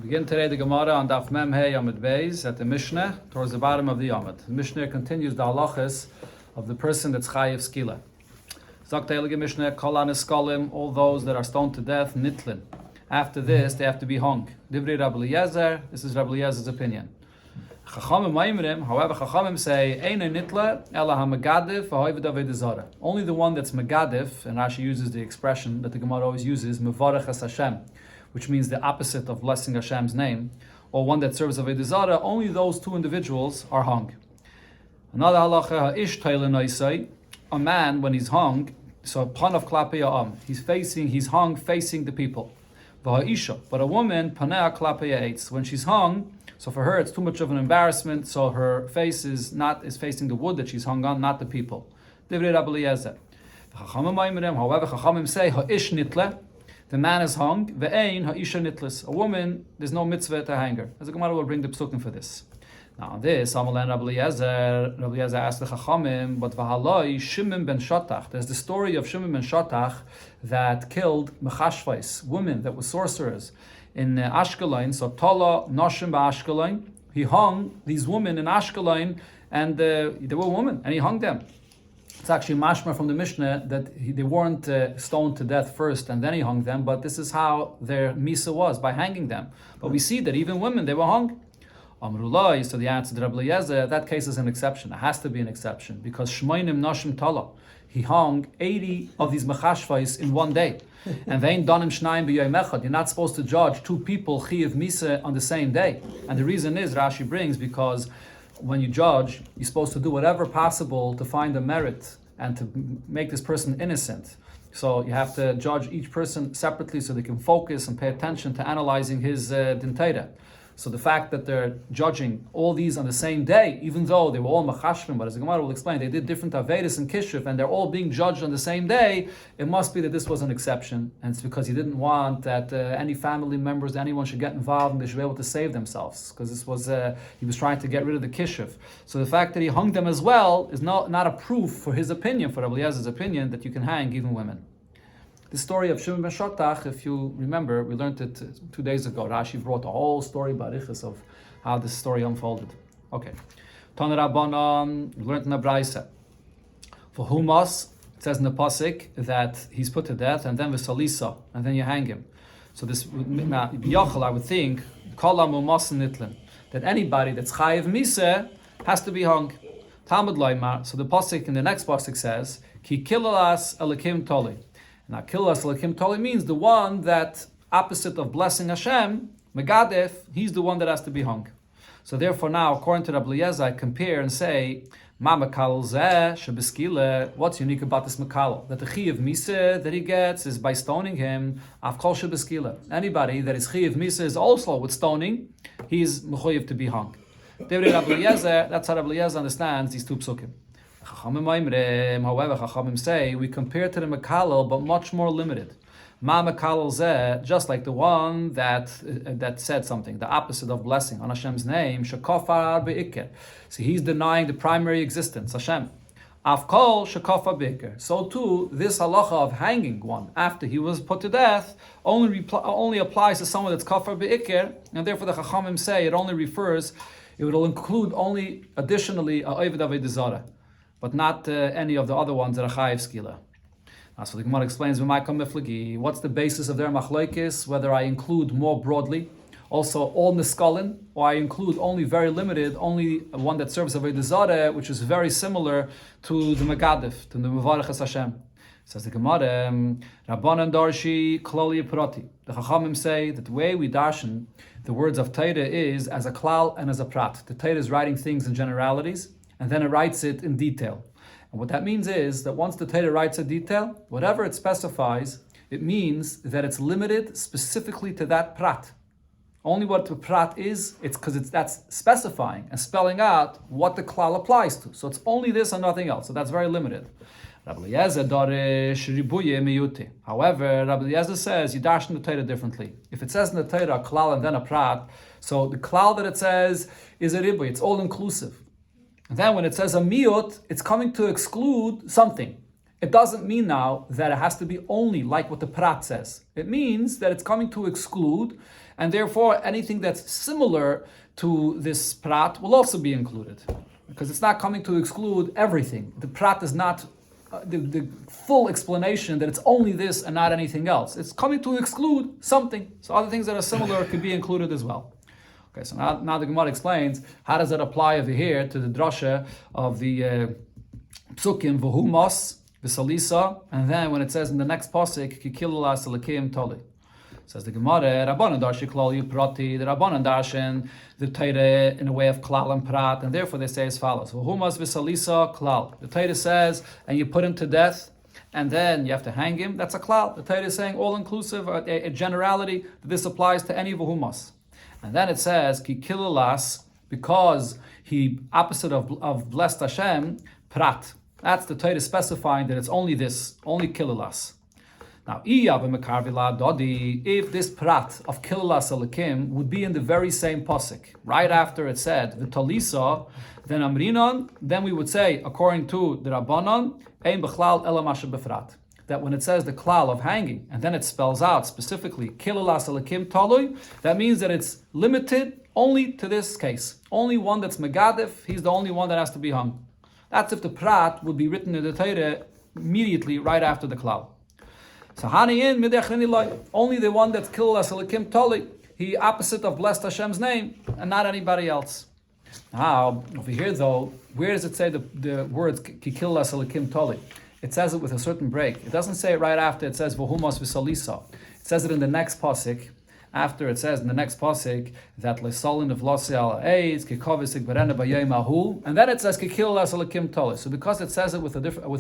We begin today the Gemara on Daf Mem Hey Amud Beis at the Mishnah towards the bottom of the Amud. The Mishnah continues the halachas of the person that's chayiv skila. Zok Teilige Mishnah Kol Aneskolim, all those that are stoned to death, nitlin. After this, they have to be hung. Divrei Rabbi Eliezer, this is Rabbi Eliezer's opinion. Chachamim Maimrim, however, Chachamim say, Eine nitla ela ha-megadiv v'hoived aved zara. Only the one that's megadiv, and Rashi uses the expression that the Gemara always uses, mevarech es Hashem, which means the opposite of blessing Hashem's name, or one that serves Avodah Zarah, only those two individuals are hung. Another halacha, ha'ish teilen oisai, a man, when he's hung, so panav klape ha'am, he's hung facing the people. V'ha'isha, but a woman, panea klape ha'etz, when she's hung, so for her it's too much of an embarrassment, so her face is facing the wood that she's hung on, not the people. Divrei Rabbi Eliezer. However, Chachamim say, ha'ish nitle, the man is hung, ve'ein ha'isha nitlis. A woman, there's no mitzvah to hang her. As the Gemara will bring the psukim for this. Now on this, Amalan Rabbi Eliezer asked the Chachamim, but v'haloi Shimon ben Shatach. There's the story of Shimon ben Shatach that killed mechashvais, women that were sorcerers in Ashkelon. So Tola Noshim ba'Ashkelon. He hung these women in Ashkelon, and they were women, and he hung them. It's actually mashma from the Mishnah that they weren't stoned to death first and then he hung them, but this is how their misa was, by hanging them. But we see that even women, they were hung. Amrullah, so the answer to Rabbi Eliezer, that case is an exception. It has to be an exception, because Shmoinim Nashim Tala, he hung 80 of these mechashvais in one day. And vein danim shnayim b'yom echad. You're not supposed to judge two people chiyav misa on the same day. And the reason is, Rashi brings, because when you judge, you're supposed to do whatever possible to find a merit and to make this person innocent. So you have to judge each person separately so they can focus and pay attention to analyzing his dintayra. So the fact that they're judging all these on the same day, even though they were all machashvim, but as the Gemara will explain, they did different avedas and kishuf, and they're all being judged on the same day, it must be that this was an exception, and it's because he didn't want that any family members, anyone should get involved and they should be able to save themselves, because this was, he was trying to get rid of the kishuf. So the fact that he hung them as well is not a proof for his opinion, for Rabbi Eliezer's opinion, that you can hang even women. The story of Shimon ben Shatach, if you remember, we learned it 2 days ago. Rashi brought a whole story barichas of how this story unfolded. Okay. Tana Rabbanan, we learned in the Braisa. For Humas, it says in the Pasik that he's put to death, and then V'salisa, and then you hang him. So this, B'yachal, I would think, Kala Mumas Nitlin, that anybody that's Chayiv Miseh has to be hung. Talmud Laimar, so the Pasik in the next Pasik says, Ki kilalas elikim toli. Now, kilas lakim toli means the one that, opposite of blessing Hashem, megadef, he's the one that has to be hung. So therefore now, according to Rabbi Eliezer, I compare and say, ma mekal zeh shebeskile, what's unique about this mekal? That the chiyav miseh that he gets is by stoning him, afkol shebeskile. Anybody that is chiyav miseh is also with stoning, he is mechuyev to be hung. Rabbi Eliezer, that's how Rabbi Eliezer understands these two psukim. However, Chachamim say we compare to the Mekalel, but much more limited. Ma Mekalel zeh, just like the one that said something, the opposite of blessing on Hashem's name, shekofar be'ikr. So he's denying the primary existence, Hashem. Afkol shekofar be'ikr. So too, this halacha of hanging one after he was put to death only applies to someone that's kofar be'ikr, and therefore the Chachamim say it will include only additionally a oived aved zara, but not any of the other ones that are chayiv skila. So the Gemara explains, what's the basis of their machlokes, whether I include more broadly, also all niskalin, or I include only very limited, only one that serves avodah zarah, which is very similar to the megadif, to the mevarech es Hashem. Says the Gemara, Rabbanan darshi klali prati. The Chachamim say that the way we darshan the words of Torah is as a klal and as a prat. The Torah is writing things in generalities, and then it writes it in detail. And what that means is that once the Torah writes a detail, whatever it specifies, it means that it's limited specifically to that prat. Only what the prat is, it's because that's specifying and spelling out what the klal applies to. So it's only this and nothing else. So that's very limited. Rabbi Eliezer darish ribuye miyute. However, Rabbi Eliezer says you dash in the Torah differently. If it says in the Torah a klal and then a prat, so the klal that it says is a ribuy. It's all inclusive. And then when it says a miyut, it's coming to exclude something. it doesn't mean now that it has to be only like what the prat says. It means that it's coming to exclude, and therefore anything that's similar to this prat will also be included. Because it's not coming to exclude everything. The prat is not the full explanation that it's only this and not anything else. It's coming to exclude something. So other things that are similar could be included as well. Okay, so now the Gemara explains how does that apply over here to the drasha of the psukim v'humos v'salisa, and then when it says in the next pasuk kikilula salakim toli. Says the Gemara, Rabbanan darshan klal prati. The Rabbanan darshan the Torah in a way of klal and prat, and therefore they say as follows: v'humas v'salisa klal. The Torah says, and you put him to death, and then you have to hang him. That's a klal. The Torah is saying all inclusive, a generality that this applies to any v'humas. And then it says ki kilalas, because he opposite of blessed Hashem prat. That's the Torah specifying that it's only this, only kilalas. Now, if this prat of kilalas alakim would be in the very same pasuk, right after it said v'talisa, then amrinon, then we would say, according to the Rabbanon, ein b'chlal ela masha b'frat, that when it says the klal of hanging, and then it spells out specifically kilalas alakim talui, that means that it's limited only to this case. Only one that's megadif, he's the only one that has to be hung. That's if the prat would be written in the Torah immediately right after the klal. So haniyin midechriniloy, only the one that's kilalas alakim toli, he opposite of blessed Hashem's name, and not anybody else. Now over here though, where does it say the words kilalas alakim toli? It says it with a certain break. It doesn't say it right after it says v'humos v'salisa. It says it in the next pasuk. After it says in the next pasuk that lesolin of losi al eitz kikovisik berena b'yom ahu, and then it says kikilas alakim toli. So because it says it with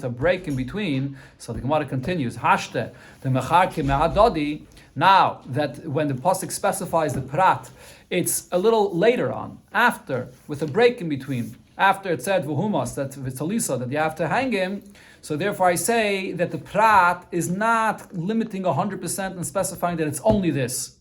a break in between, so the Gemara continues hashte the mecharki me'adodi. Now that when the pasuk specifies the prat, it's a little later on, after with a break in between. After it said v'humos, that v'talisa, that you have to hang him. So therefore I say that the prat is not limiting 100% and specifying that it's only this.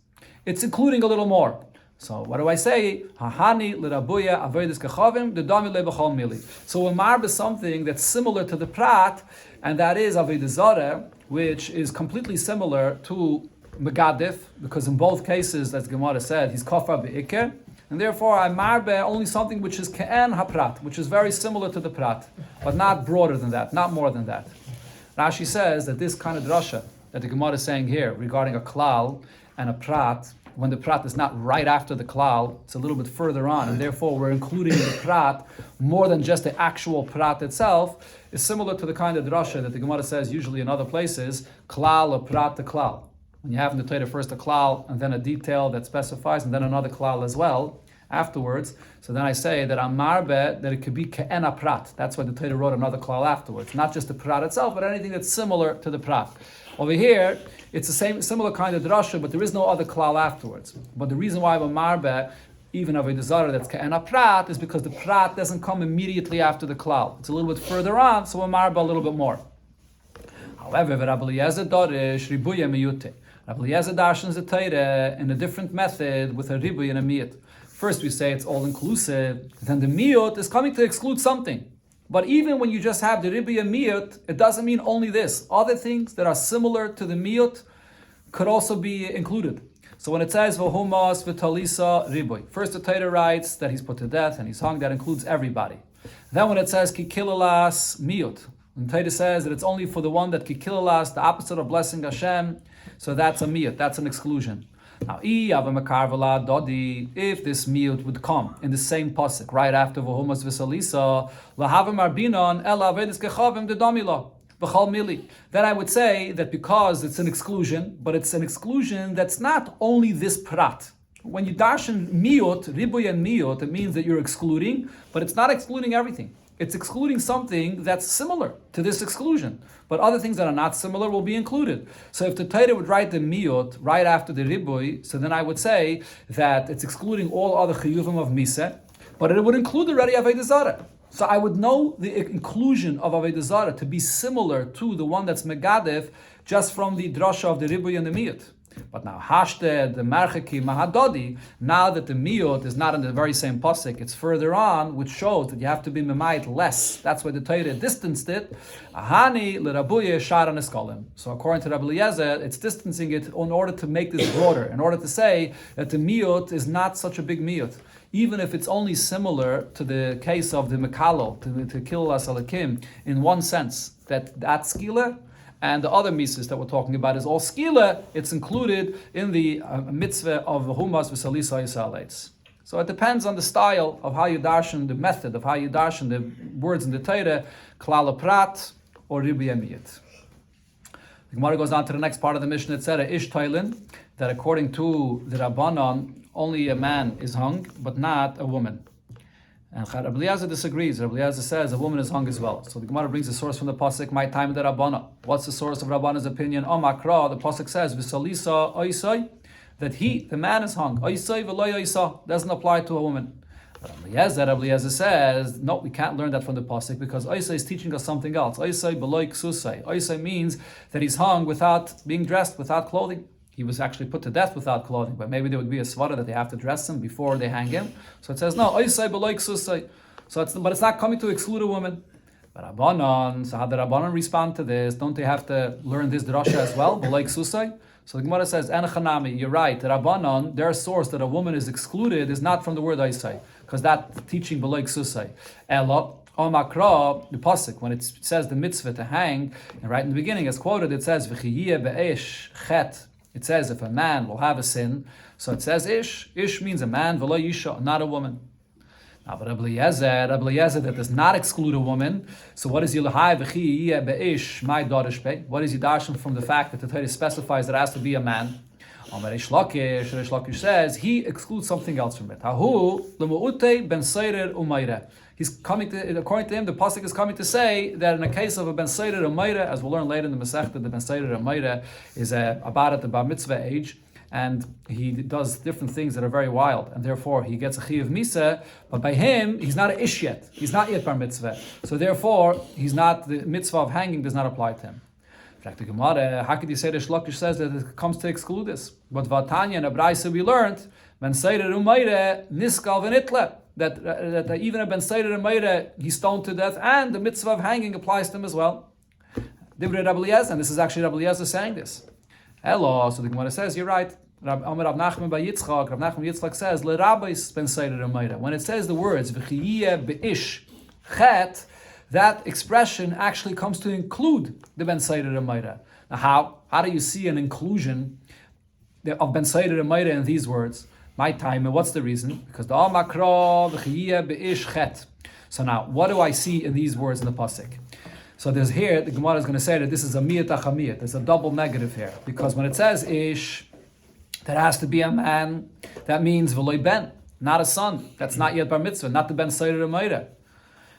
It's including a little more. So what do I say? Hahani l'rabuya avodas kachavim dedami lebachol mili. So a marb is something that's similar to the prat, and that is avodas zarah, which is completely similar to megadif, because in both cases, as Gemara said, he's kafar be'ikr, and therefore I marbe only something which is ke'en haprat, which is very similar to the prat, but not broader than that, not more than that. Rashi says that this kind of drasha that the Gemara is saying here regarding a klal and a prat, when the prat is not right after the klal, it's a little bit further on, and therefore we're including the prat more than just the actual prat itself, is similar to the kind of drasha that the Gemara says usually in other places, klal or prat to klal. When you have in the Torah first a klal and then a detail that specifies, and then another klal as well afterwards. So then I say that amar be, that it could be ke'ena prat. That's why the Torah wrote another klal afterwards. Not just the prat itself, but anything that's similar to the prat. Over here, it's the same, similar kind of drasha, but there is no other klal afterwards. But the reason why amar be, even of a desire that's ke'ena prat, is because the prat doesn't come immediately after the klal. It's a little bit further on, so amar be a little bit more. However, Rabbi Eliezer dorish ribuya miyute. Rabbi Eliezer darshans the Torah in a different method with a ribuy and a miyut. First we say it's all inclusive, then the miyut is coming to exclude something. But even when you just have the ribuy and miyut, it doesn't mean only this. Other things that are similar to the miyut could also be included. So when it says v'humas v'talisa ribuy, first the Torah writes that he's put to death and he's hung, that includes everybody. Then when it says kikilalas miyut, and Torah says that it's only for the one that kikilalas, the opposite of blessing Hashem, so that's a miyut, that's an exclusion. Now, if this miyut would come in the same pasuk right after v'humas v'salisa, lahavim arbinon ela avedis kechavim dedamila v'chal mili, then I would say that because it's an exclusion, but it's an exclusion that's not only this prat. When you darshan miyut, ribuy and miyut, it means that you're excluding, but it's not excluding everything. It's excluding something that's similar to this exclusion. But other things that are not similar will be included. So if the Torah would write the miyut right after the ribuy, so then I would say that it's excluding all other chiyuvim of miseh, but it would include already avodah zarah. So I would know the inclusion of avodah zarah to be similar to the one that's megadif just from the drasha of the ribuy and the miyut. But now, hashte the marcheki mahadodi, now that the miyut is not in the very same pasuk, it's further on, which shows that you have to be memayit less. That's why the Torah distanced it. Ahani l'rabuye sharan eskolim. So according to Rabbi Eliezer, it's distancing it in order to make this broader, in order to say that the miyut is not such a big miyut. Even if it's only similar to the case of the Mekalo, to kill Asalakim, in one sense, that skila and the other mitzvahs that we're talking about is all skila, it's included in the mitzvah of Humas v'Salisa Yisalates. So it depends on the style of how you darshan, the method of how you darshan the words in the Torah, klal prat or ribi emiyat. The Gemara goes on to the next part of the Mishnah, etc. Ish Tailin, that according to the Rabbanon, only a man is hung, but not a woman. And Rabbi Eliezer disagrees. Rabbi Eliezer says a woman is hung as well. So the Gemara brings a source from the pasuk, my time the Rabbana. What's the source of Rabbana's opinion? Makra, the pasuk says, V'salisa oisai, that he, the man, is hung. Oisai v'loy oisa, doesn't apply to a woman. Rabbi Eliezer says, no, we can't learn that from the pasuk because oisai is teaching us something else. Oisai v'loy ksusai. Oisai means that he's hung without being dressed, without clothing. He was actually put to death without clothing, but maybe there would be a svara that they have to dress him before they hang him. So it says, no, oisai b'loy ksusai. But it's not coming to exclude a woman. But Rabbanon, so how the Rabbanon respond to this? Don't they have to learn this drasha as well? B'loy ksusai? So the Gemara says, En chanami, you're right. The Rabbanon, their source that a woman is excluded is not from the word oisai, because that teaching b'loy ksusai. Ela, Makra, the pasuk, when it says the mitzvah to hang, and right in the beginning, as quoted, it says, V'chiyeh be'esh chet. It says if a man will have a sin, so it says ish. Ish means a man, v'lo yisha, not a woman. Now, but Rabbi Eliezer, that does not exclude a woman. So what is yilahai v'chi be'ish my darish be? What is yidashim from the fact that the Torah specifies that it has to be a man? Rish Lakish says he excludes something else from it. Hahu lemu'ute ben seirer umayre. He's coming to, according to him, the pasuk is coming to say that in a case of a ben seirer umayre, as we'll learn later in the Masechta, the ben seirer umayre is about at the bar mitzvah age, and he does different things that are very wild, and therefore he gets a chiyuv misa. But by him, he's not an ish yet. He's not yet bar mitzvah. So therefore, he's not, the mitzvah of hanging does not apply to him. In fact, the Gemara, how could you say Rish Lakish says that it comes to exclude this? But Vatanya and Abraisa we learned, ben seirer umayre niskal v'nitle, that even a ben seirer umayre, he's stoned to death, and the mitzvah of hanging applies to him as well. Divrei Rabbi Eliezer, and this is actually Rabbi Eliezer saying this. Hello, so the Gemara says, you're right. Rav Nachman by Yitzchak, Rav Nachman Yitzchak says, Le Rabbis ben seirer umayre. When it says the words, V'chiyeh be'ish chet, that expression actually comes to include the ben seirer umayre. Now how do you see an inclusion of ben seirer umayre in these words? My time, and what's the reason? Because the makra v'chiyeh be'ish chet. So now, what do I see in these words in the pasuk? So there's here, the Gemara is going to say that this is a miyat achamiyat. There's a double negative here. Because when it says ish, that has to be a man, that means v'loy ben, not a son. That's not yet bar mitzvah, not the ben seirer umayre.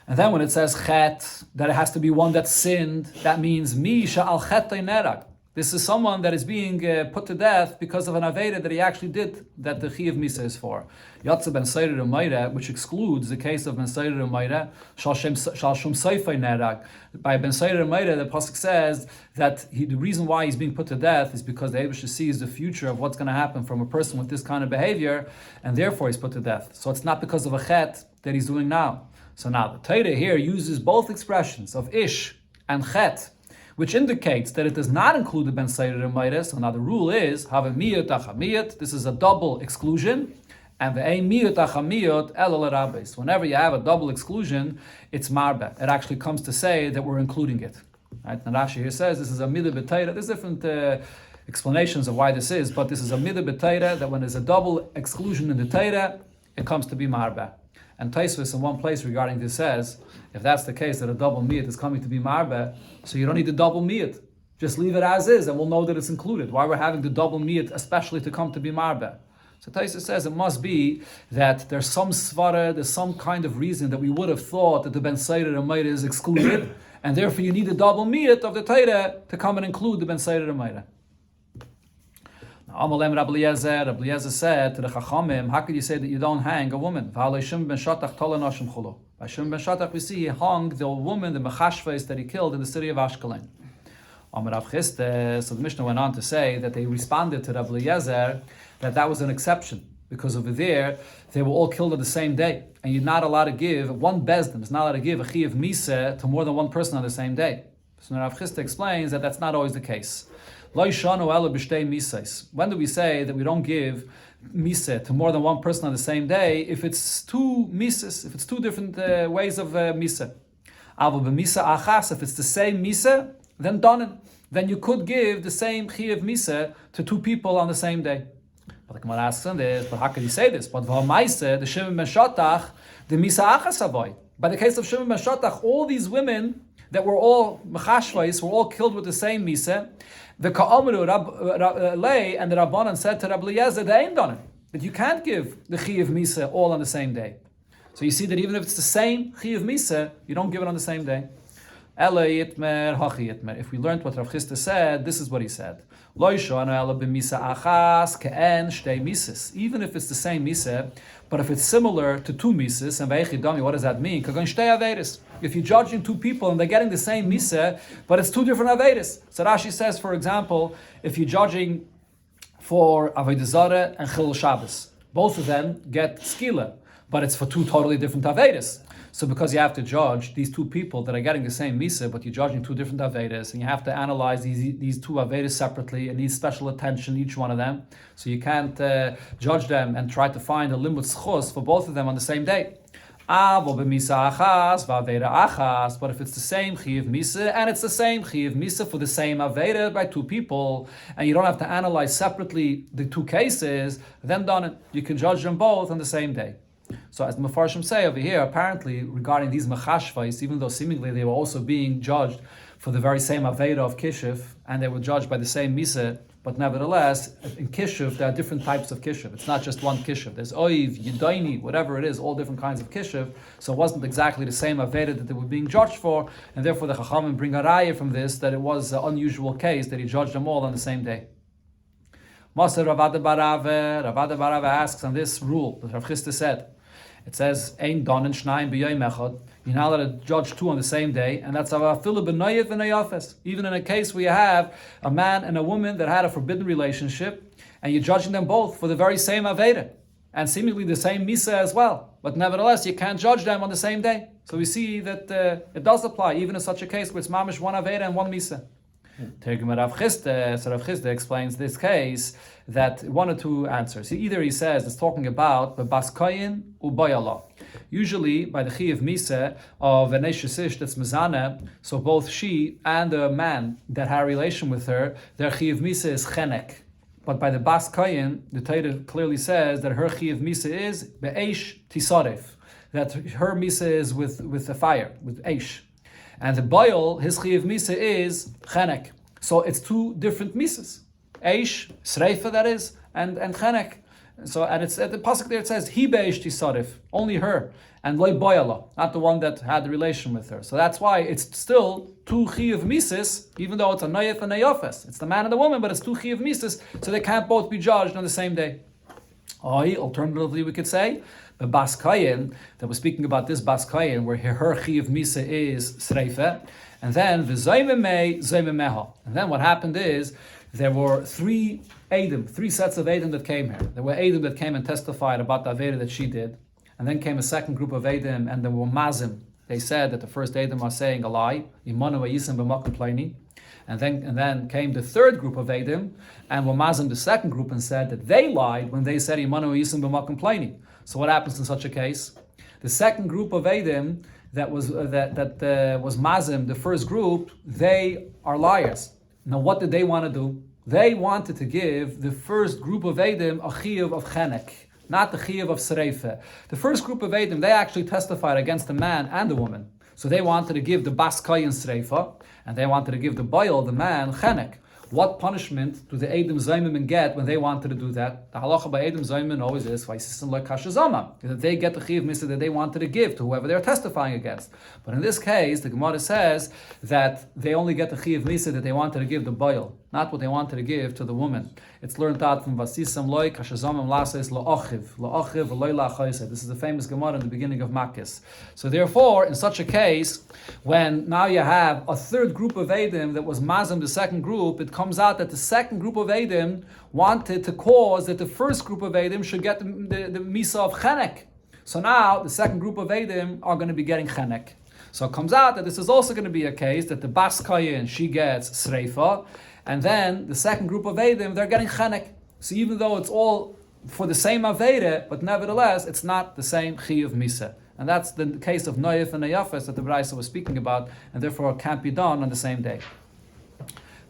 And then when it says chet, that it has to be one that sinned, that means mi sha'al chetay nerag. This is someone that is being put to death because of an aveda that he actually did, that the chiyuv misa is for. Yatsa ben seirer umayre, which excludes the case of ben seirer umayre, shal shum seifay nerag. By ben seirer umayre, the pasuk says that the reason why he's being put to death is because the Eibush sees the future of what's going to happen from a person with this kind of behavior, and therefore he's put to death. So it's not because of a chet that he's doing now. So now the Torah here uses both expressions of ish and chet, which indicates that it does not include the ben seirer umayre. So now the rule is have a miyut achamiyut. This is a double exclusion, and ve'ein miyut achamiyut ela l'rabbis. Whenever you have a double exclusion, it's marbe. It actually comes to say that we're including it. Right? And Rashi here says this is a midah b'Torah. There's different explanations of why this is, but this is a midah b'Torah, that when there's a double exclusion in the Torah, it comes to be marbe. And Taisvis in one place regarding this says, if that's the case, that a double miyat is coming to be marbe, so you don't need the double miyat. Just leave it as is, and we'll know that it's included. Why we're having the double miyat, especially to come to be marbe? So Taisvis says it must be that there's some svara, there's some kind of reason that we would have thought that the ben seirer umayre is excluded, and therefore you need the double miyat of the Torah to come and include the ben seirer umayre. Amalem Rabbi Eliezer said to the Chachamim, how could you say that you don't hang a woman? By Shimon ben Shatach we see he hung the woman, the Mechashves that he killed in the city of Ashkelon. Amar Rav Chisda. So the Mishnah went on to say that they responded to Rav Eliezer that was an exception, because over there they were all killed on the same day, and you're not allowed to give, one bezdin is not allowed to give a chiyuv misa to more than one person on the same day. So Rav Chisda explains that that's not always the case. Lo yishanu ela b'shtei misas. When do we say that we don't give misa to more than one person on the same day? If it's two misas, if it's two different ways of misa. Aval b'misa achas, if it's the same misa, then donen. Then you could give the same chiyuv misa to two people on the same day. But the Gemara asks on this, but how could he say this? But v'hamaisa, the Shimon ben Shotach, the misa achas avoy. By the case of Shimon ben Shotach, all these women that were all mechashvais were all killed with the same misa. The Ka'amru lay and the Rabbanan said to Rabbi Eliezer, they ain't done it, that you can't give the chiyuv misa all on the same day. So you see that even if it's the same chiyuv misa, you don't give it on the same day. If we learned what Rav Chisda said, this is what he said. Even if it's the same misa, but if it's similar to two misas, and what does that mean? If you're judging two people and they're getting the same misa, but it's two different averis. So Rashi says, for example, if you're judging for Avodah Zarah and Chilul Shabbos, both of them get skila, but it's for two totally different averis. So because you have to judge these two people that are getting the same misa, but you're judging two different avedas, and you have to analyze these two avedas separately and need special attention, each one of them. So you can't judge them and try to find a limud schos for both of them on the same day. But if it's the same chiyuv misa, and it's the same chiyuv misa for the same aveda by two people, and you don't have to analyze separately the two cases, then done it. You can judge them both on the same day. So as the Mefarshim say over here, apparently regarding these mechashvais, even though seemingly they were also being judged for the very same aveda of kishuv, and they were judged by the same misa, but nevertheless, in kishuv, there are different types of kishuv. It's not just one kishuv. There's oiv, yidaini, whatever it is, all different kinds of kishuv. So it wasn't exactly the same aveda that they were being judged for, and therefore the Chachamim bring a raya from this, that it was an unusual case that he judged them all on the same day. Maser Ravada Barave asks on this rule that Rav Chisda said. It says, Ein donen shnayim b'yoyim echad. You're not allowed to judge two on the same day, and that's afilu b'noyev v'noyafes. Even in a case where you have a man and a woman that had a forbidden relationship, and you're judging them both for the very same aveda, and seemingly the same misa as well. But nevertheless, you can't judge them on the same day. So we see that it does apply, even in such a case where it's mamish one aveda and one misa. Rav Chisda explains this case that one or two answers. Either he says it's talking about the baskayin ubayala. Usually by the chiyuv misa of an ish that's mezana, so both she and the man that had a relation with her, their chiyuv misa is chenek. But by the baskayin, the Torah clearly says that her chiyuv misa is be'esh tisaref, that her misa is with the fire, with eish. And the Bayal, his chiyuv misa is chenek. So it's two different misas. Eish, sreifa that is, and chenek. So, and it's at the pasuk there it says, he beish tisarif, only her, and loy boyala, not the one that had the relation with her. So that's why it's still two chiyuv misas, even though it's a nayef and nayafes. It's the man and the woman, but it's two chiyuv misas, so they can't both be judged on the same day. Alternatively, we could say, the baskayin, that we're speaking about this baskayin, where her chiyuv misa is sreifa, and then v'zoymemei zoymemeha. And then what happened is, there were three sets of Edom that came here. There were Edom that came and testified about the Aveda that she did. And then came a second group of Edom, and there were Mazim. They said that the first Edom are saying a lie. Imanu v'yisem b'makom pleini. And then came the third group of Edom, and were Mazim the second group, and said that they lied when they said Imanu v'yisem b'makom pleini. So what happens in such a case? The second group of Edom that was Mazim, the first group, they are liars. Now, what did they want to do? They wanted to give the first group of Edom a chiyuv of chenek, not the chiyuv of sereifa. The first group of Edom, they actually testified against the man and the woman. So they wanted to give the baskayin sereifa, and they wanted to give the boil, the man, chenek. What punishment do the Eidim Zaymin get when they wanted to do that? The halacha by Eidim Zaymin always is that they get the Chiv Misa that they wanted to give to whoever they're testifying against. But in this case, the Gemara says that they only get the Chiv Misa that they wanted to give the Boil, not what they wanted to give to the woman. It's learned out from Vasisam Loi Kashazamim Lases La'ochiv Loi La'chayse. This is the famous Gemara in the beginning of Makkis. So therefore, in such a case, when now you have a third group of Eidim that was Mazim, the second group, it comes out that the second group of Eidim wanted to cause that the first group of Eidim should get the Misa of Chenek. So now the second group of Eidim are going to be getting Chenek. So it comes out that this is also going to be a case that the Bas Kayin, she gets Sreifa, and then the second group of Eidim, they're getting Chenek. So even though it's all for the same Aveire, but nevertheless, it's not the same Chiyuv Misa. And that's the case of Noyef and Nayafes that the Braisa was speaking about, and therefore it can't be done on the same day.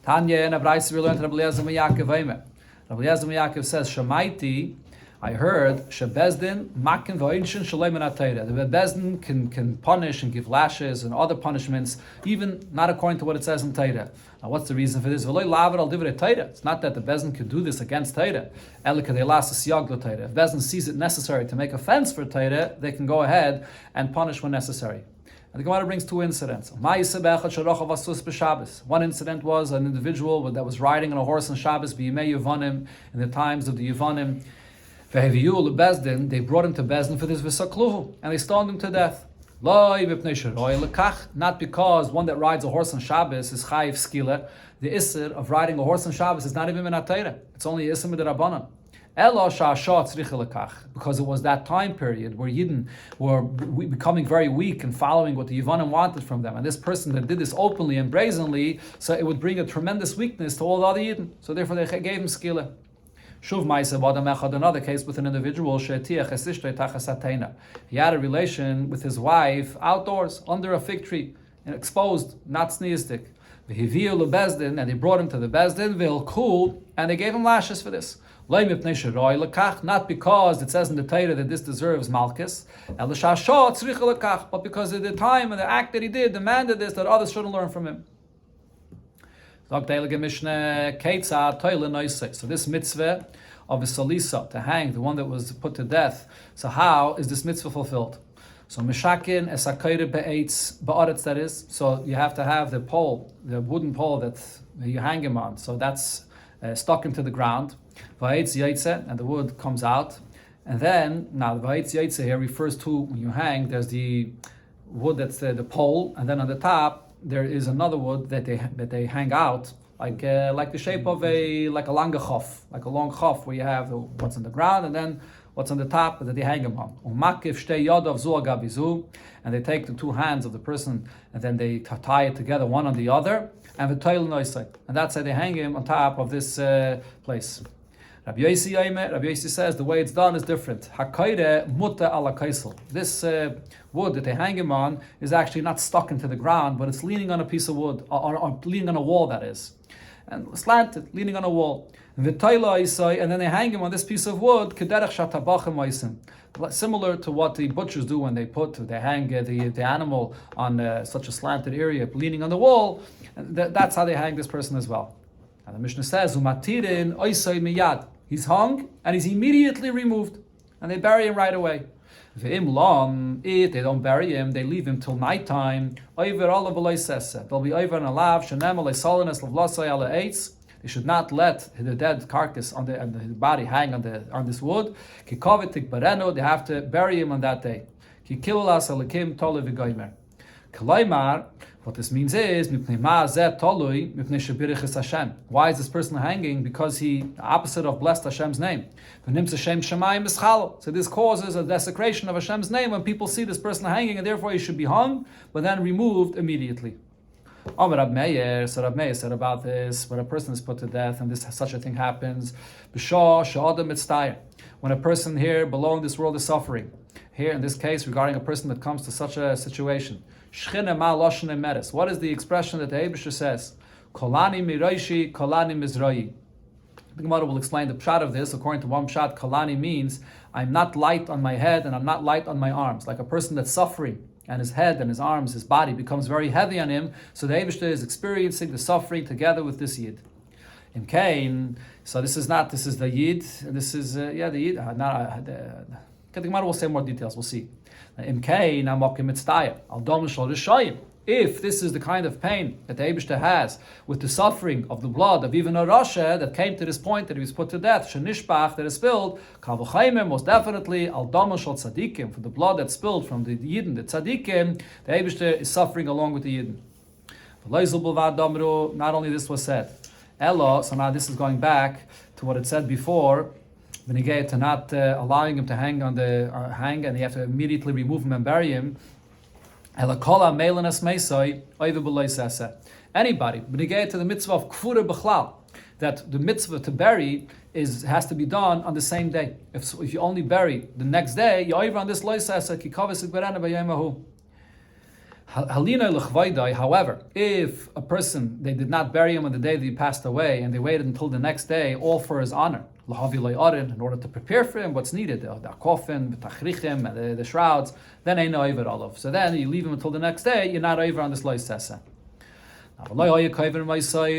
Tanya and Braisa we learned Rabbi Eliezer Yaakov Eimer. Rabbi Eliezer Yaakov says, Shamaiti, I heard, Shebezdin, Makin V'Oinshin Shalem and Atayra. The Bezdin can punish and give lashes and other punishments, even not according to what it says in Torah. Now, what's the reason for this? It's not that the Bezdin could do this against Torah. If Bezdin sees it necessary to make offense for Torah, they can go ahead and punish when necessary. And the Gemara brings two incidents. One incident was an individual that was riding on a horse on Shabbos, in the times of the Yevanim. They brought him to Bezdin for this V'sakluhu, and they stoned him to death. Not because one that rides a horse on Shabbos is chayiv skila. The isser of riding a horse on Shabbos is not even min atayra. It's only isser midrabanan. Because it was that time period where Yidden were becoming very weak and following what the Yevanim wanted from them. And this person that did this openly and brazenly, so it would bring a tremendous weakness to all the other Yidden. So therefore they gave him skila. Shuv Maisa Badam Echad, another case with an individual, he had a relation with his wife outdoors, under a fig tree, and exposed, not sneistic. And they brought him to the Bezdin, and they gave him lashes for this. Not because it says in the Torah that this deserves Malchus, but because at the time and the act that he did demanded this, that others shouldn't learn from him. So this mitzvah of a salisa, to hang, the one that was put to death, so how is this mitzvah fulfilled? So mishakin esakayre be'etz ba'aretz, that is, so you have to have the pole, the wooden pole that you hang him on, so that's stuck into the ground, va'etz yaitze, and the wood comes out, and then, now the va'etz yaitze here refers to, when you hang, there's the wood that's the pole, and then on the top, there is another wood that they hang out, like the shape of a long chof, like a long chof, where you have what's on the ground and then what's on the top that they hang them on. And they take the two hands of the person and then they tie it together one on the other, and that's how they hang him on top of this place. Rabbi Yossi says the way it's done is different. This wood that they hang him on is actually not stuck into the ground, but it's leaning on a piece of wood, or leaning on a wall, that is. And slanted, leaning on a wall. And then they hang him on this piece of wood, similar to what the butchers do when they hang the animal on such a slanted area, leaning on the wall. And that's how they hang this person as well. And the Mishnah says, he's hung and he's immediately removed, and they bury him right away. If they don't bury him, they leave him till nighttime. They'll be over an alav. They should not let the dead carcass and the body hang on this wood. They have to bury him on that day. What this means is, why is this person hanging? Because the opposite of blessed Hashem's name. So this causes a desecration of Hashem's name when people see this person hanging, and therefore he should be hung, but then removed immediately. So Rab Meir said about this, when a person is put to death and such a thing happens, when a person here below in this world is suffering, here in this case regarding a person that comes to such a situation, what is the expression that the Eibusher says? Kolani miraishi, kolani mizrayi. The Gemara will explain the pshat of this. According to one pshat, kolani means I'm not light on my head and I'm not light on my arms. Like a person that's suffering and his head and his arms, his body becomes very heavy on him. So the Eibusher is experiencing the suffering together with this yid. In Cain, so this is the Yid, this is, the Yid, the Gemara will say more details, we'll see. In Cain, Amokim Mitztaya, Al Dom Shal Rishayim. If this is the kind of pain that the Eibishter has with the suffering of the blood of even a Rasha that came to this point that he was put to death, Shenishbach, that is spilled, Kavachaimer, most definitely, Al Dom Shal Tzadikim, for the blood that's spilled from the Yidden, the Tzadikim, the Eibishter is suffering along with the Yidden. Not only this was said, Ella, so now this is going back to what it said before, when he gave to not allowing him to hang on the hang, and you have to immediately remove him and bury him. Anybody, when he gave to the mitzvah of kfura b'chlal, that the mitzvah to bury has to be done on the same day. If you only bury the next day, you're over on this loisasa kikavas igberana b'yemahu. However, if a person, they did not bury him on the day that he passed away, and they waited until the next day, all for his honor, in order to prepare for him what's needed, the coffin, the shrouds, then ain't no over all of. So then you leave him until the next day, you're not over on this lois sesa.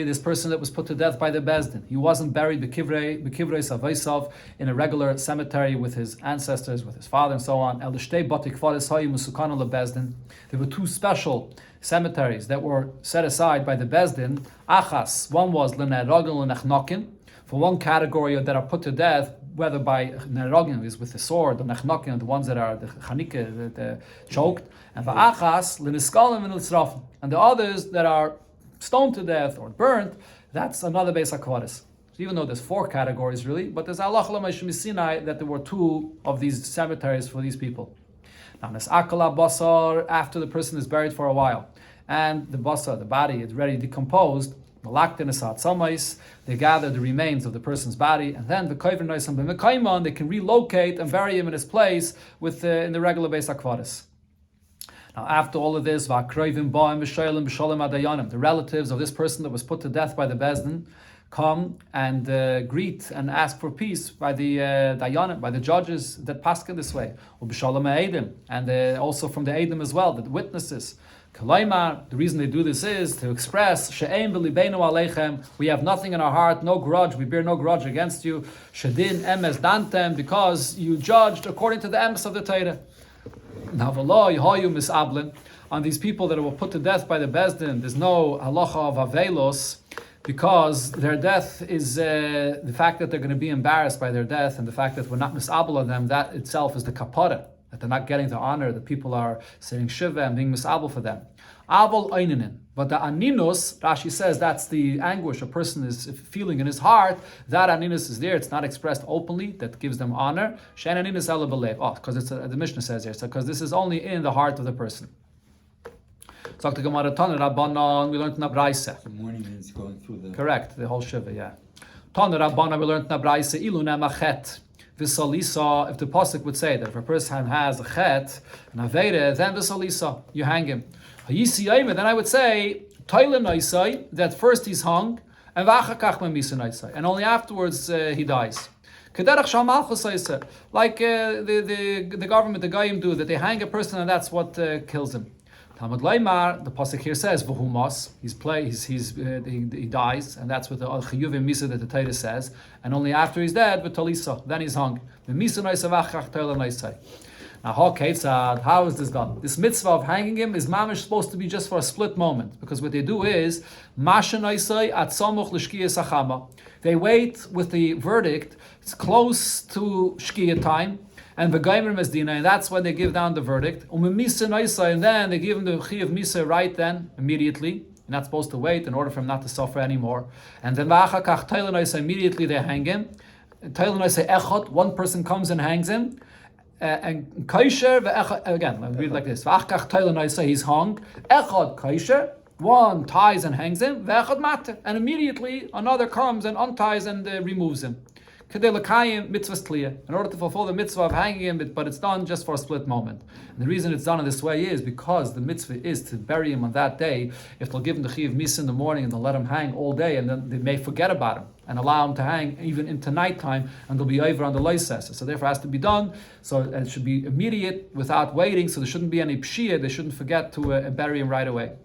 This person that was put to death by the Bezdin, he wasn't buried b'kivrei savaisov in a regular cemetery with his ancestors, with his father and so on. There were two special cemeteries that were set aside by the Bezdin. Achas, one was l'nerogin l'nechnokin, for one category that are put to death, whether by nerogin is with the sword, the nechnokin, the ones that are the chanike, the choked, and va'achas l'niskalim and l'tzrafim, and the others that are stoned to death or burnt, that's another Beis HaKvaris. So even though there's four categories really, but there's Allah Sinai that there were two of these cemeteries for these people. Now, Nes'akala basar, after the person is buried for a while, and the basar, the body, is already decomposed, they gather the remains of the person's body, and then the they can relocate and bury him in his place in the regular Beis HaKvaris. Now, after all of this, the relatives of this person that was put to death by the Bezdin come and greet and ask for peace by the Dayanim, by the judges that paskin this way, and also from the Eidim as well, the witnesses. The reason they do this is to express we have nothing in our heart, no grudge, we bear no grudge against you. Shadin emes dantem, because you judged according to the emes of the Torah. On these people that were put to death by the Bezdin, there's no halacha of avelos, because their death is the fact that they're going to be embarrassed by their death, and the fact that we're not misabel of them, that itself is the kapara, that they're not getting the honor, the people are saying shiva and being misabel for them. Avol eininin. But the aninus, Rashi says, that's the anguish a person is feeling in his heart. That aninus is there. It's not expressed openly. That gives them honor. Shein aninus ela belev. Oh, because the Mishnah says here. So because this is only in the heart of the person. So the Gemara Tana Rabbanan, we learned Nabraisa. The morning is going through the... Correct, the whole shiva, yeah. Tana Rabbanan, we learned Nabraisa ilu nemachet. V'salisa, if the pasuk would say that if a person has a chet, an aveda, then v'salisa, you hang him. Then I would say that first he's hung, and only afterwards he dies. Like the government, the Goyim do, that they hang a person and that's what kills him. Talmud Leimar, the pasuk here says v'humas, he dies, and that's what the chiyuvim misa that the Torah says. And only after he's dead, v'talisa, then he's hung. Now, how is this done? This mitzvah of hanging him is mamish supposed to be just for a split moment, because what they do is they wait with the verdict. It's close to shkia time, and v'gaimer mesdina, and that's when they give down the verdict. And then they give him the chi of misa right then, immediately. You're not supposed to wait in order for him not to suffer anymore. And then immediately they hang him. One person comes and hangs him. And kaisher again, I'll read it like this. He's hung. Echad kaisher, one ties and hangs him. Ve'echad mater, and immediately another comes and unties and removes him. Kedei mitzvahs kliya, in order to fulfill the mitzvah of hanging him, but it's done just for a split moment. And the reason it's done in this way is because the mitzvah is to bury him on that day. If they'll give him the chi of misa in the morning and they'll let him hang all day, and then they may forget about him and allow him to hang even into nighttime, and they'll be over on the loisesa. So therefore, it has to be done. So it should be immediate, without waiting. So there shouldn't be any pshia. They shouldn't forget to bury him right away.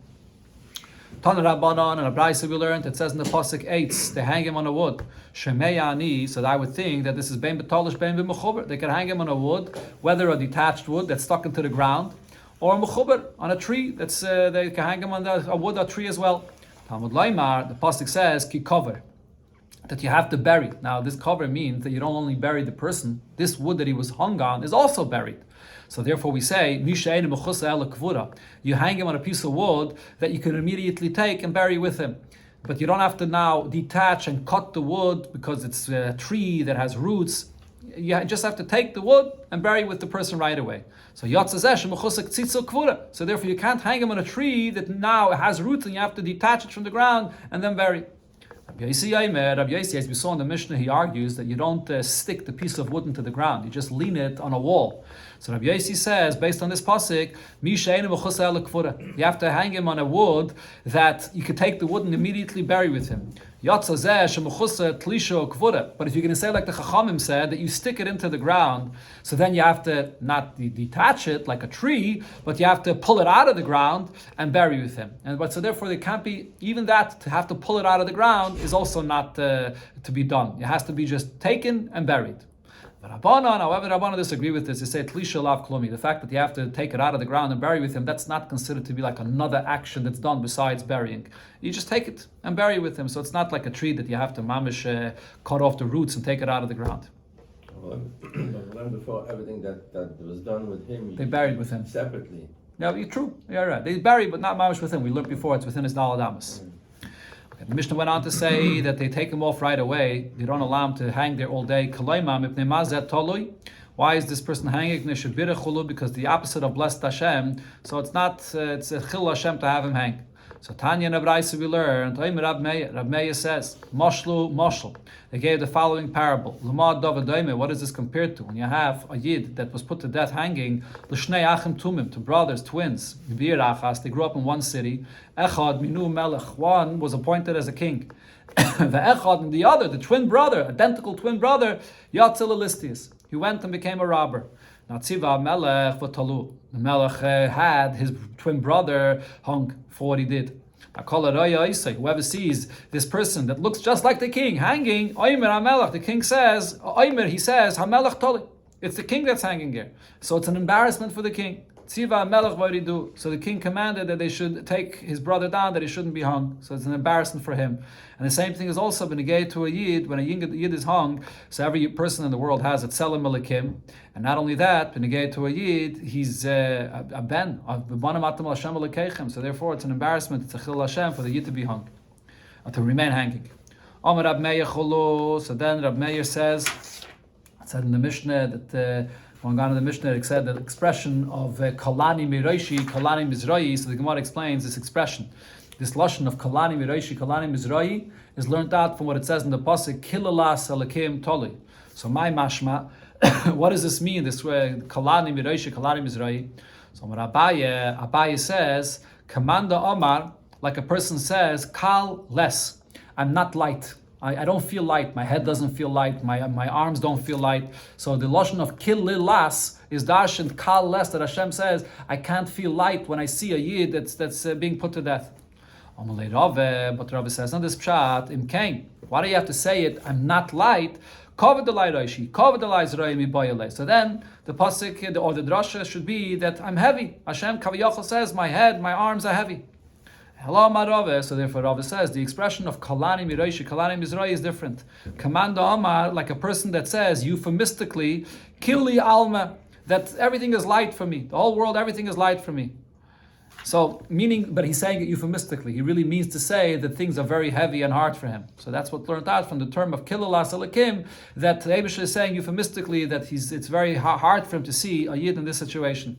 Tana Rabbanon and a Braisa we learned, it says in the Pasuk 8, they hang him on a wood. Shemei Ani, so I would think that this is Bein B'tolish, Bein B'mechuber. They can hang him on a wood, whether a detached wood that's stuck into the ground, or a mechuber, on a tree, that's they can hang him on a wood or tree as well. Talmud Laimar, the Pasuk says, ki cover, that you have to bury. Now this cover means that you don't only bury the person, this wood that he was hung on is also buried. So therefore we say, you hang him on a piece of wood that you can immediately take and bury with him. But you don't have to now detach and cut the wood because it's a tree that has roots. You just have to take the wood and bury with the person right away. So so therefore you can't hang him on a tree that now has roots and you have to detach it from the ground and then bury. Rabbi Yossi, as we saw in the Mishnah, he argues that you don't stick the piece of wood into the ground, you just lean it on a wall. So Rabbi Yossi says, based on this pasuk, you have to hang him on a wood that you could take the wood and immediately bury with him. But if you're going to say like the Chachamim said, that you stick it into the ground, so then you have to not detach it like a tree, but you have to pull it out of the ground and bury with him. So therefore there can't be, even that, to have to pull it out of the ground is also not to be done. It has to be just taken and buried. However, Rabbanan disagree with this. They say tlisha lav klumi. The fact that you have to take it out of the ground and bury with him, that's not considered to be like another action that's done besides burying. You just take it and bury with him. So it's not like a tree that you have to mamish cut off the roots and take it out of the ground. Well, before everything that was done with him, they buried with him separately. Yeah, true. Yeah, right. They buried, but not mamish with him. We learned before it's within his daladamas. The Mishnah went on to say that they take him off right away. They don't allow him to hang there all day. Why is this person hanging? Because the opposite of blessed Hashem. So it's a chil Hashem to have him hang. So Tanya and Abraisa we learned. Rab Meir says, Moshlu Moshel. They gave the following parable. What is this compared to? When you have a yid that was put to death hanging, l'shnei achim tumim, two brothers, twins, they grew up in one city. Echad minu melech, one was appointed as a king. The echad and the other, the twin brother, identical twin brother, yatzil listius. He went and became a robber. Natziva melech v'talu. The melech had his twin brother hung for what he did. Whoever sees this person that looks just like the king hanging, the king says, he says, Hamelech Toli. It's the king that's hanging here. So it's an embarrassment for the king. Tziva Melech, what did he do? So the king commanded that they should take his brother down, that he shouldn't be hung. So it's an embarrassment for him. And the same thing is also been negate to a yid. When a yid is hung, so every person in the world has a tzelem melikim. And not only that, but negate to a yid, he's a ben of b'banim atam Hashem alikeichem. So therefore, it's an embarrassment. It's a chil Hashem for the yid to be hung, or to remain hanging. Amar Rab Meir chulu. So then Rab Meir says, it said in the Mishnah that. Going on in the Mishnah, it said the expression of Kalani Miroishi, Kalani Mizrahi. So the Gemara explains this expression. This lashon of Kalani Miroishi, Kalani Mizrahi is learned out from what it says in the pasuk Kilalas Alakim Toli. So my mashma, what does this mean? This way, Kalani Miroishi, Kalani Mizrahi. So Abaye says, Kamanda Omar, like a person says, Kal less. I'm not light. I don't feel light. My head doesn't feel light. My arms don't feel light. So the lashon of kililas is darshan kal less, that Hashem says I can't feel light when I see a yid that's being put to death. But Rabbi says on this pshat im kain. Why do you have to say it? I'm not light. So then the pasuk or the drasha should be that I'm heavy. Hashem kaviyachol says my head, my arms are heavy. Hello, Marove. So therefore, Rava says the expression of Kalani Miroishi, Kalani Mizrahi is different. Commando Amar, like a person that says euphemistically, Kili Alma, that everything is light for me. The whole world, everything is light for me. So, meaning, but he's saying it euphemistically. He really means to say that things are very heavy and hard for him. So that's what learned out from the term of Kilalas Alakim, that the Eibush is saying euphemistically that it's very hard for him to see a yid in this situation.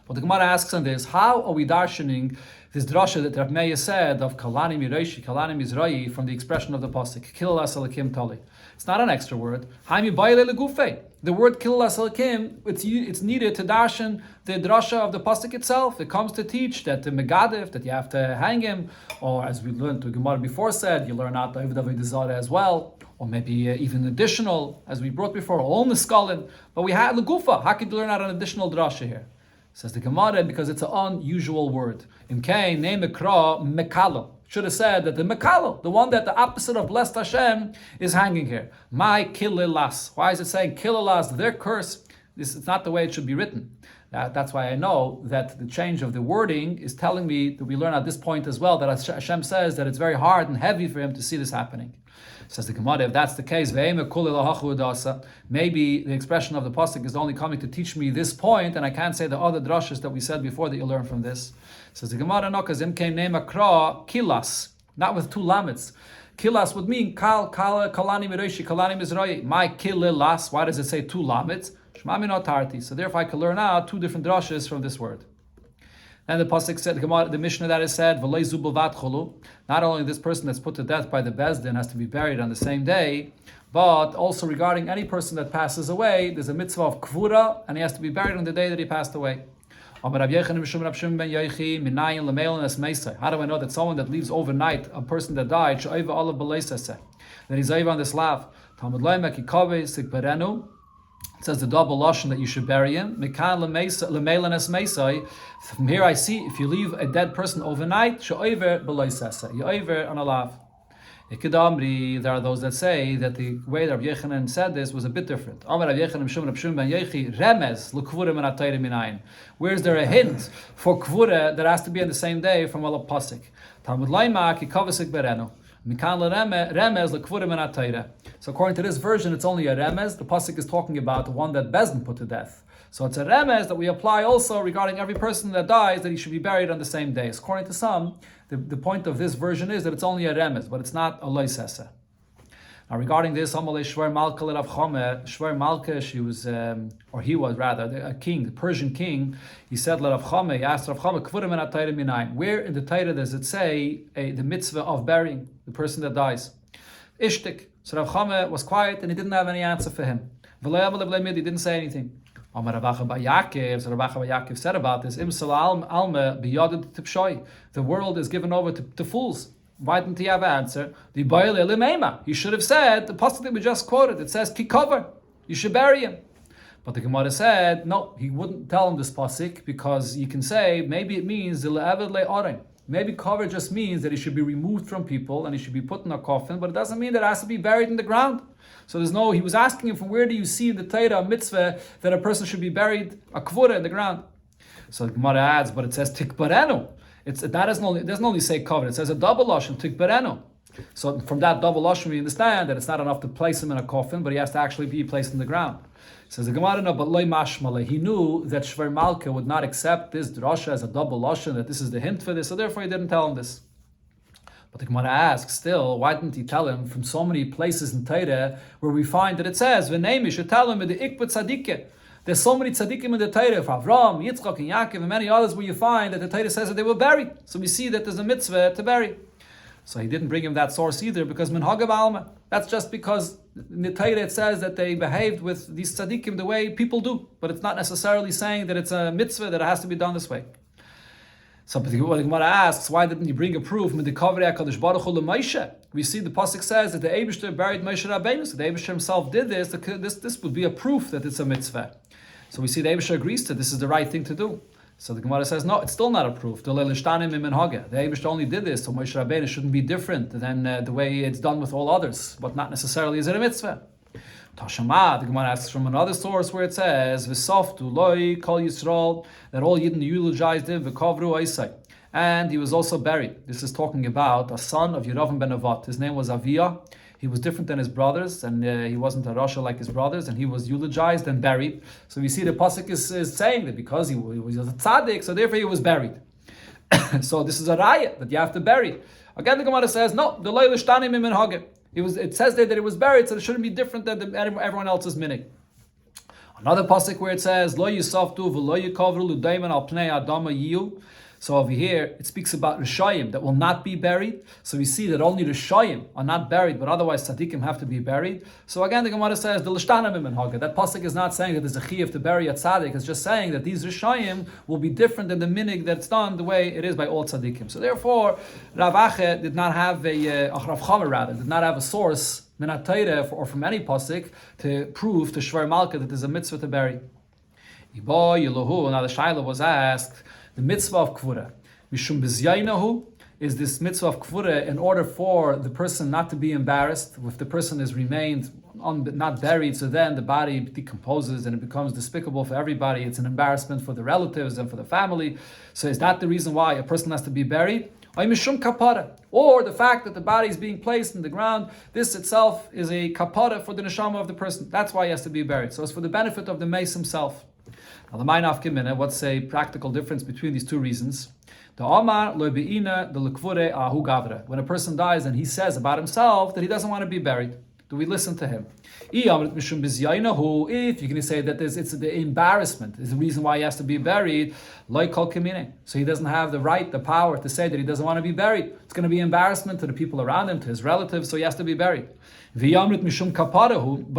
But the Gemara asks on this, how are we darshaning this drasha that Rav Meir said of Kalani Miroishi, Kalani Mizrahi from the expression of the pasuk Kilalas Alakim Tali? It's not an extra word. The word Kilalas Alakim, it's needed to darshan the drasha of the pasuk itself. It comes to teach that the megadif, that you have to hang him, or as we learned, the Gemara before said, you learn out the Avodah Zarah as well, or maybe even additional, as we brought before, all Niskalin. But we had Legufa. How could you learn out an additional drasha here? Says the Gemara, because it's an unusual word. In Cain, name Mekra, Mekalo. Should have said that the Mekalo, the one that the opposite of blessed Hashem, is hanging here. My kililas. Why is it saying kililas, their curse? This is not the way it should be written. That's why I know that the change of the wording is telling me that we learn at this point as well that Hashem says that it's very hard and heavy for him to see this happening. Says the Gemara, if that's the case, maybe the expression of the pasuk is only coming to teach me this point, and I can't say the other drushes that we said before that you learn from this. Says the Gemara, no, because im came name akra kilas, not with two lamets. Kilas would mean kal kalani miroshi kalani mizroi. My kililas. Why does it say two lamets? Shmami no tarti. So therefore, I can learn out two different drushes from this word. And the pasuk said, the Mishnah that is said, "V'lei zubu vatchulu." Not only this person that's put to death by the Bezdin has to be buried on the same day, but also regarding any person that passes away, there's a mitzvah of kvura, and he has to be buried on the day that he passed away. How do I know that someone that leaves overnight, a person that died, that he's over on this lav? It says the double lashon that you should bury him. From here I see, if you leave a dead person overnight, you're over on a lav. There are those that say that the way that Rabbi Yechanan said this was a bit different. Where is there a hint for kvura that has to be on the same day from a pasuk? So according to this version, it's only a remez. The pasuk is talking about the one that Bezdin put to death. So it's a remez that we apply also regarding every person that dies, that he should be buried on the same day. According to some, the point of this version is that it's only a remez, but it's not a loisese. Now regarding this, Shver Malka, she was, or he was rather, a king, the Persian king, he said, he asked Rav Chama, where in the Torah does it say the mitzvah of burying the person that dies? Ishtik. So Rav Chama was quiet and he didn't have any answer for him. He didn't say anything. So Rav Acha bar Yaakov said about this, the world is given over to fools. Why didn't he have an answer? He should have said the pasuk that we just quoted. It says kikover. You should bury him. But the Gemara said no. He wouldn't tell him this pasuk because you can say maybe it means maybe cover just means that he should be removed from people and he should be put in a coffin, but it doesn't mean that it has to be buried in the ground. So he was asking him from where do you see in the Torah mitzvah that a person should be buried a kvura in the ground? So the Gemara adds, but it says tikbarenu. It doesn't only say cover, it says a double lashon, tikbarenu. So from that double lashon we understand that it's not enough to place him in a coffin, but he has to actually be placed in the ground. Says the Gemara, no, but loy mashmale. He knew that Shver Malka would not accept this drasha as a double lashon, that this is the hint for this, so therefore he didn't tell him this. But the Gemara asks, still, why didn't he tell him from so many places in Torah where we find that it says, v'neim, you should tell him, the ikbut tzadikah. There's so many tzaddikim in the Torah, for Avram, Yitzchak, and Yaakov, and many others where you find that the Torah says that they were buried. So we see that there's a mitzvah to bury. So he didn't bring him that source either, because minhag alma. That's just because in the Torah it says that they behaved with these tzaddikim the way people do, but it's not necessarily saying that it's a mitzvah that it has to be done this way. So the Gemara asks, why didn't he bring a proof? We see the pasuk says that the Eibishter buried Moshe Rabbeinu, so the Eibishter himself did this. This would be a proof that it's a mitzvah. So we see the Eibishter agrees to this is the right thing to do. So the Gemara says, no, it's still not a proof. The Eibishter only did this, so Moshe Rabbeinu shouldn't be different than the way it's done with all others, but not necessarily is it a mitzvah. Tashama, the Gemara asks from another source where it says, V'softu loi kol Yisrael, that all Yidden eulogized him, v'kovru oisai. And he was also buried. This is talking about a son of Yeravim ben Nevat. His name was Aviyah. He was different than his brothers, and he wasn't a Rasha like his brothers, and he was eulogized and buried. So we see the pasuk is saying that because he was a tzaddik, so therefore he was buried. So this is a raya that you have to bury. Again, the Gemara says, no, the loy l'shtani min hageh. It says there that it was buried, so it shouldn't be different than everyone else's minig. Another pasuk where it says, Lo yisaftu v'lo yikavru l'daiman al pnei adama yiyu. So over here, it speaks about Rishayim that will not be buried. So we see that only Rishayim are not buried, but otherwise Tzaddikim have to be buried. So again, the Gemara says, the L'shtana mimin haga. That pasuk is not saying that there's a chiyuv to bury a Tzaddik. It's just saying that these Rishayim will be different than the minig that's done the way it is by all Tzaddikim. So therefore, Rav Acha did not have Rav Chama rather, did not have a source, Minat Torah, or from any pasuk, to prove to Shver Malka that there's a mitzvah to bury. Now the Shaila was asked, the mitzvah of kvura. Mishum bezyainahu is this mitzvah of kvura in order for the person not to be embarrassed. If the person has remained not buried, so then the body decomposes and it becomes despicable for everybody. It's an embarrassment for the relatives and for the family. So is that the reason why a person has to be buried? Or the fact that the body is being placed in the ground, this itself is a kapara for the neshama of the person. That's why he has to be buried. So it's for the benefit of the mace himself. Now, what's a practical difference between these two reasons? The Omar lo'be'ina the lekvure ahu gavra. When a person dies and he says about himself that he doesn't want to be buried, do we listen to him? If you're going to say that it's the embarrassment is the reason why he has to be buried, so he doesn't have the right, the power to say that he doesn't want to be buried. It's going to be embarrassment to the people around him, to his relatives, so he has to be buried. But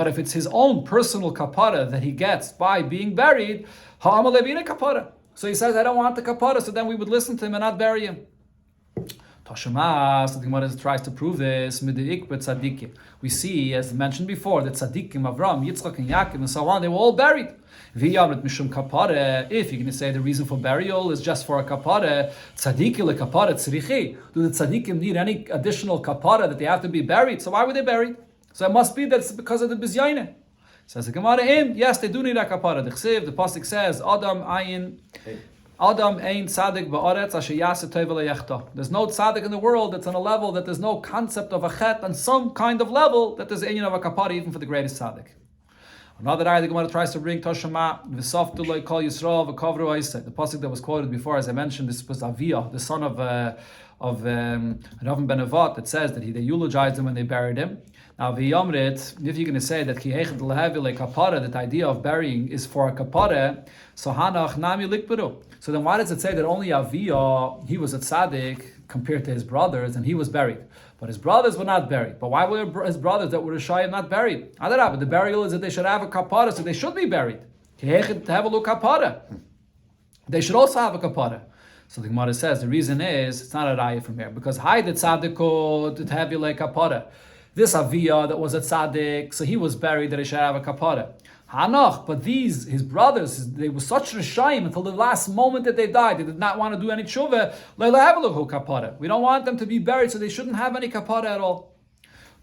if it's his own personal kapara that he gets by being buried, so he says, I don't want the kapara, so then we would listen to him and not bury him. Tashamas, the Gemara tries to prove this. We see, as mentioned before, that tzaddikim, Avram, Yitzchak, and Yaakov, and so on, they were all buried. If you're going to say the reason for burial is just for a kapara, tzaddikim le kapara tzrichi. Do the tzaddikim need any additional kapara that they have to be buried? So why were they buried? So it must be that it's because of the bizyayne. Says the Gemara, yes, they do need a kapara. The pasuk says, Adam ein tzaddik ba'aretz asher yaseh tov le'yechta. There's no tzaddik in the world that's on a level that there's no concept of a chet on some kind of level that there's inyan of a kapara even for the greatest tzaddik. Another ayah the Gemara tries to bring Toshama v'softu lo kol Yisrael v'kavru ha'iseh. The pasuk that was quoted before, as I mentioned, this was Aviyah, the son of Ravin ben Avat, that says that they eulogized him when they buried him. Now, if you're going to say that that the idea of burying is for a kapara, so hanach nami likperu. So then why does it say that only Aviyah, he was a tzaddik compared to his brothers, and he was buried? But his brothers were not buried. But why were his brothers that were Rishayim not buried? But the burial is that they should have a kapara, so they should be buried. To have a kapara. They should also have a kapara. So the Gemara says the reason is it's not a raya from here because the tzaddik to have like kapara. This Aviyah that was a tzaddik, so he was buried that he should have a kapara. Hanach, but his brothers, they were such rishayim until the last moment that they died. They did not want to do any tshuva. Kapara. We don't want them to be buried, so they shouldn't have any kapara at all.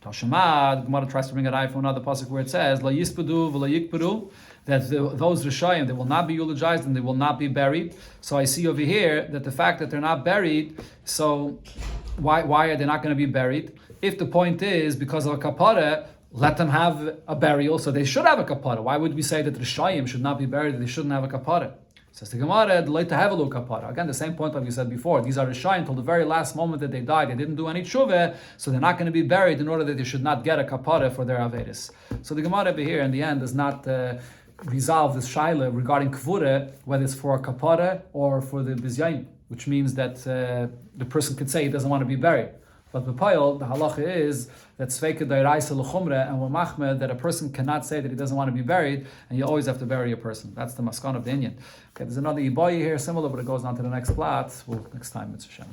Tashemad, the Gemara tries to bring an eye from another pasuk where it says, La yispadu v'la yikpadu, that those rishayim, they will not be eulogized and they will not be buried. So I see over here that the fact that they're not buried, so why are they not going to be buried? If the point is because of a kapara, let them have a burial, so they should have a kapara. Why would we say that Rishayim should not be buried, that they shouldn't have a kapara? Says the Gemara, the to have a little kapara. Again, the same point like we said before. These are Rishayim until the very last moment that they died. They didn't do any tshuva, so they're not going to be buried in order that they should not get a kapara for their Averis. So the Gemara over here in the end does not resolve this shaila regarding kvura, whether it's for a kapara or for the bizyayim, which means that the person could say he doesn't want to be buried. But the halacha is that sveika dairaisa l'chumra, and we're machmed that a person cannot say that he doesn't want to be buried, and you always have to bury a person. That's the maskan of the Inyan. Okay, there's another iboyi here, similar, but it goes on to the next plot. Next time, Mitzvah Shem.